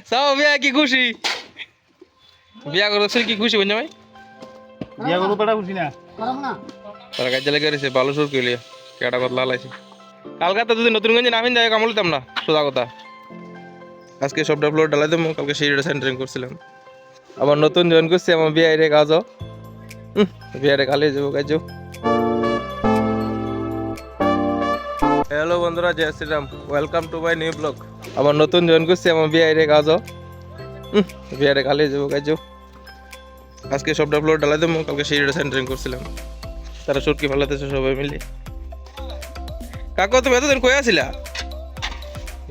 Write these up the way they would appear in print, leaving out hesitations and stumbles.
Sao বিয়া কি খুশি বিয়া করছিস কি খুশি বঞ্জা ভাই বিয়া করবো বেটা খুশি না তারা কাজে লেগে রয়েছে ভালো সুর কেলিয়া কেটা কথা লালাইছি কালকাতে যদি নতুনগঞ্জ নামিন যায় কামল দিতাম না সোজা কথা আজকে সবটা ফ্লোর ডালাই দেবো কালকে সিঁড়িটা সেন্টারিং করছিলাম আবার নতুন জয়েন করছি আমার বিয়ে রে কাজও বিয়ারে কালে যাবো কাজ হ্যালো বন্ধুরা জয় Shriram welcome to my new blog আবার নতুন জয়েন করছি আমার বিয়ে রে কাজও বিয়ারে কালে যাবো কাজ আজকে সবটা ফ্লোর ডালাই দেবো কালকে সিঁড়িটা সেন্টারিং করছিলাম তারা সুটকি ফেলাতেছে সবাই মিলে কাকু তুমি এতদিন কই আছিলা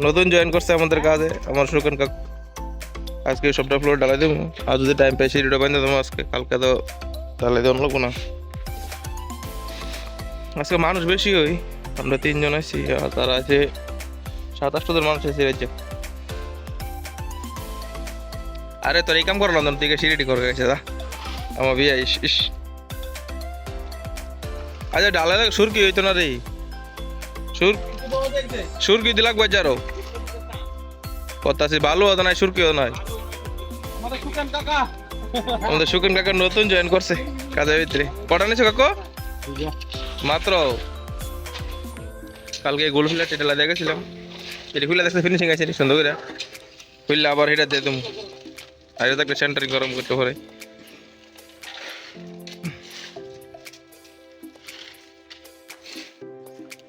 নতুন জয়েন করছে আমাদের কাজে আমার সুকন কাকু আজকে সবটা ফ্লোর ডালাই দেবো আর যদি টাইম পাই সিঁড়িটা বাঁধে দেবো আজকে কালকে তো ডালাই দেবো লোক না আজকে মানুষ বেশি হই আমরা 3 জন আছি আর তারা আছে 27 জন মানুষ আছে রাজ্যে আরে তোর এই কাম করলাম তোর দিকে সিঁড়িটি করে গেছে দা আমার বিয়ে ইস আচ্ছা ডালাই সুর কি হইতো না রে সুর কি দিলাক বাজারও কথা আছে ভালো হতো না সুর কি হতো না আমাদের সুকেন কাকা নতুন জয়েন করছে কাজের ভিতরে কটা নিছো কাকু মাত্র কালকে গোল ফিলা টেটেলা দেখেছিলাম এটা খুলে দেখতে ফিনিশিং আছে সুন্দর করে খুললে আবার এটা দিয়ে তুমি আর এটা একটা সেন্টারিং গরম করতে পারে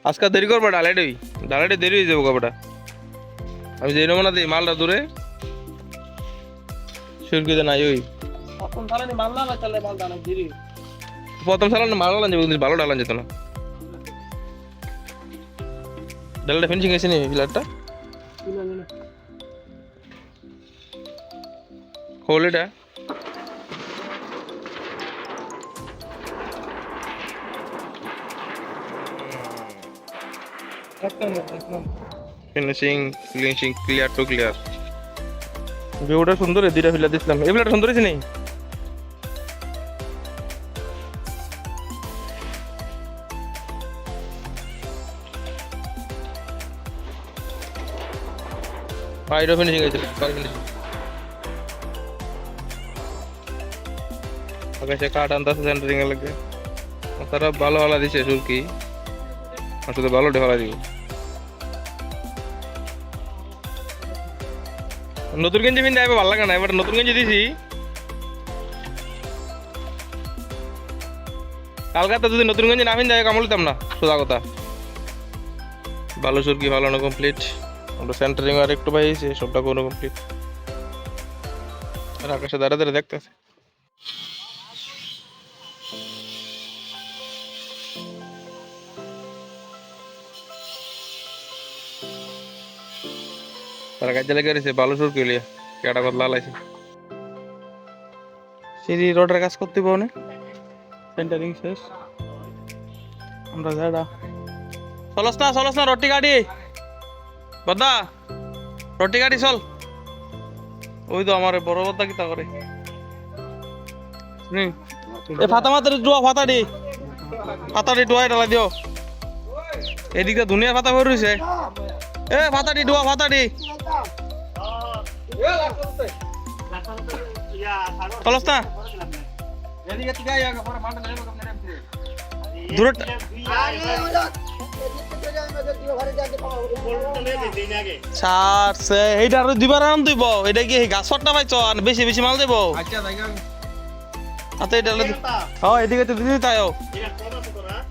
আজকে দেরি করবা ডালাইডে দেরি হয়ে যাবো কাপড়টা আমি যে নমুনা দিই মালটা দূরে সুরকিতে নাই ওই প্রথম সালানে মাল ডালান যাবে ভালো ডালান যেত না ডালাটা ফিনিশিং আছে নি ফিলারটা খোল এটা ফিনিশিং ক্লিয়ার টু ক্লিয়ার ভিউটা সুন্দর দুইটা ফিলার দিছিলাম এই ফিলারটা সুন্দর আছে নেই বাইরে ফিনিশিং আছে আকাশে কাঠ আনতেছে সেন্টারিং এর লাগে তারা ভালো ভালো দিছে সুরকি আসলে ভালো ঢালা দিব নতুন গেঞ্জি পিনতে আইবা ভালো লাগে না এবার নতুন গেঞ্জি দিছি কালকাতে যদি নতুন গেঞ্জি না পিনতে কামল দিতাম না সোজা কথা ভালো সুরকি ভালো না কমপ্লিট আমরা সেন্টারিং আর একটু পাইছি সবটা কোনো কমপ্লিট আর আকাশে দাঁড়া দেখতেছে তারা কাজে লেগে রয়েছে ভালো সুর কেলিয়া কেটা কথা লালাইছে সিঁড়ি রোডের কাজ করতে পারো না সেন্টারিং শেষ আমরা যারা চলস না রটি গাড়ি বদা রটি গাড়ি চল ওই তো আমার বড় বদা কিতা করে এ ফাতা মাতারি ডুয়া ফাতাটি ডুয়াই ডালা দিও এদিকে দুনিয়ার ফাতা ভরে রয়েছে এ ফাতাটি ডুয়া ফাতাটি চলস না দূরে এইটা আর দিবার আরাম দিব এটা কি গাছটা পাইছ বেশি বেশি মাল দেব আচ্ছা এটা হ্যাঁ এদিকে তো দিদি তাই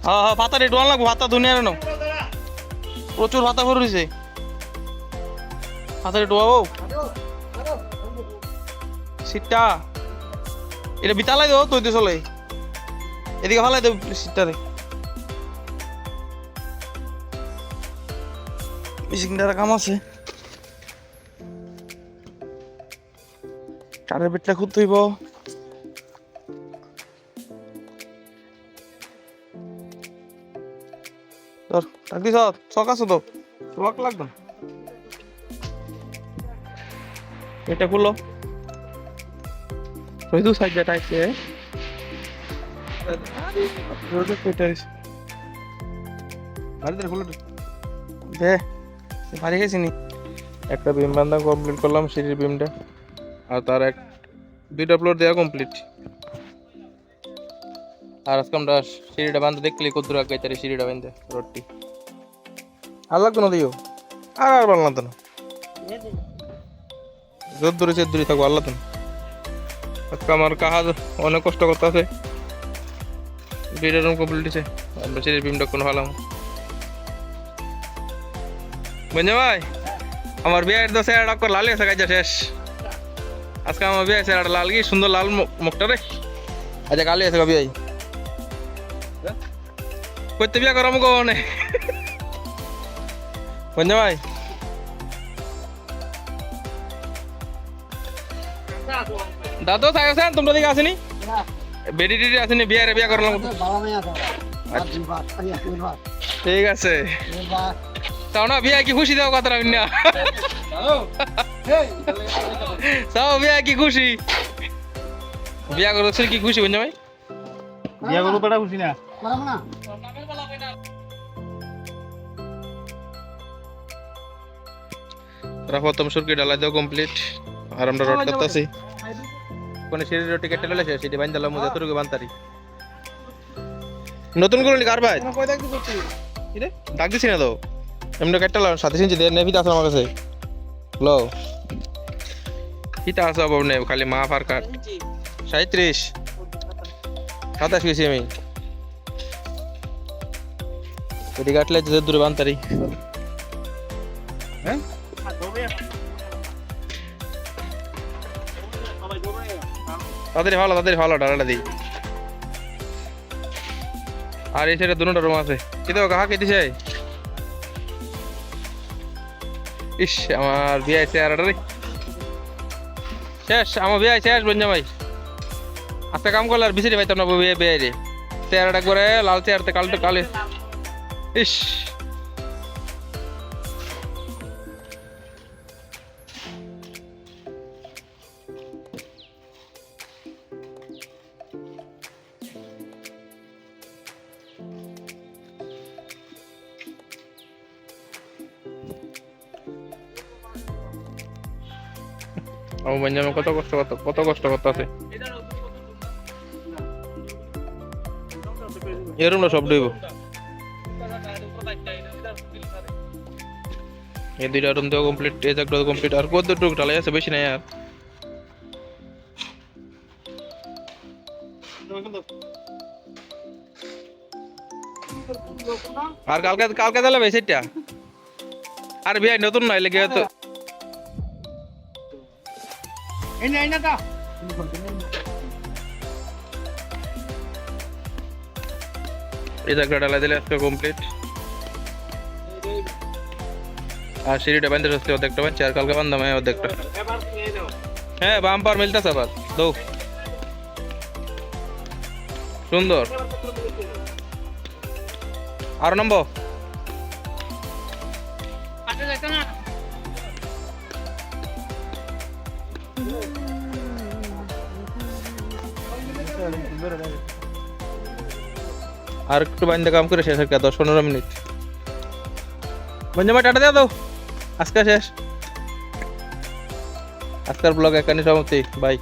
হ্যাঁ ভাতা রেট লাগবো ভাতা দুনিয়ার ন প্রচুর ভাতা ভরে রয়েছে ভাতা রেট সিটটা এটা বিতালাই দেবো তুই তো চলে এদিকে ভালাই দেব সিটটারে মিশিংটার কাম আছে কারের বেটটা খুব তুইব ধর ডাকবি চক আছে তো চক লাগবে এটা খুললো ওই দু সাইড যেটা আছে রোডে পেটাইস বাড়িতে খুললো দে বাড়ি গেছি নি একটা বিম বান্ধা কমপ্লিট করলাম সিঁড়ির বিমটা, আর তার দুইটা ফ্লোর দেওয়া কমপ্লিট। আর আজকে আমরা সিঁড়িটা বান্ধা দেখলে কত দূর আগে তার সিঁড়িটা বান্ধে রোডটি আর লাগতো না দিও, আর ভালো লাগতো না, যত দূরে সে দূরে থাকবো আল্লাহ তো না। আজকে আমার কাজ অনেক কষ্ট করতে আছে, দুইটা রুম কমপ্লিট হয়েছে, আমরা সিঁড়ির বিমটা কোনো ভালো বুঝছো ভাই। আমার বিয়ের তো স্যার ডাক্তার লাল গেছে কাজ শেষ, আজকে আমার বিয়ে স্যার লাল কি সুন্দর লাল মুখটা রে। আচ্ছা কালি আছে বিয়ে করতে বিয়ে করাম কোনে বুঝছো ভাই। দাদু থাকছেন তোমরা দিকে আসেনি, বেডি টেডি আসেনি, বিয়ে করলাম। ঠিক আছে তাও না বিয়ে কি খুশি দাও কথা না তাও বিয়ে কি খুশি, বিয়া করছে কি খুশি বুঝছো ভাই। বিয়া করবো বেটা খুশি না প্রথম সুরকি ডালাই দাও কমপ্লিট, আর আমরা রড করতেছি কোন সিঁড়ির রড টিকেট লেলে সেটি বান্ধালাম মুজা তুরুকে বান্তারি নতুন করে কার ভাই ডাক দিছি না তো এমনি কাটলাম 27 ইঞ্চি দেড় নেভিতে আছে আমার কাছে লো কিটা আছে বাবু নেই খালি মাফ আর কাট 37 27 গেছি আমি এটি কাটলে যে দূরে বান্তারি হ্যাঁ তাদের ভালো ডালাটা দিই। আর এই সাইডে দুটো রুম আছে কিন্তু কাহা কে দিছে ইস আমার বিয়ে চেয়ার রে শেষ, আমার বিয়ে শেষ বঞ্জা ভাই। আজকে কাম করলে আর বিসিরি ভাই তোমরা বিয়ে বিয়ে রে চেয়ারটা করে লাল চেয়ারতে কালটা কালে ইস আমার বঞ্জামে কত কষ্ট করতেছে এই রুমটা সব ডুইব, এই দুইটা রুম তো কমপ্লিট, এই একটা কমপ্লিট, আর কত টুক ঢালাই আছে বেশি নাই আর কালকে দিলে ভাই সেটা আর ভাই নতুন নাই লেগে তো এই জায়গাটা ঢালাই দিলে আজকে কমপ্লিট। আর সিঁড়িটা বান্ধতে সস্তে অর্ধেকটা বানছে, আর কালকে বান্ধাম অর্ধেকটা। হ্যাঁ বাম্পার মিলতেছে আবার দৌ সুন্দর আর নম্বর আর একটু বাইন্দা কাম করে শেষ আর 10-15 মিনিট বঞ্জামা টাটা দেওয়া দাও, আজকে শেষ, আজকের ব্লগ এখানে সমাপ্তি, বাই।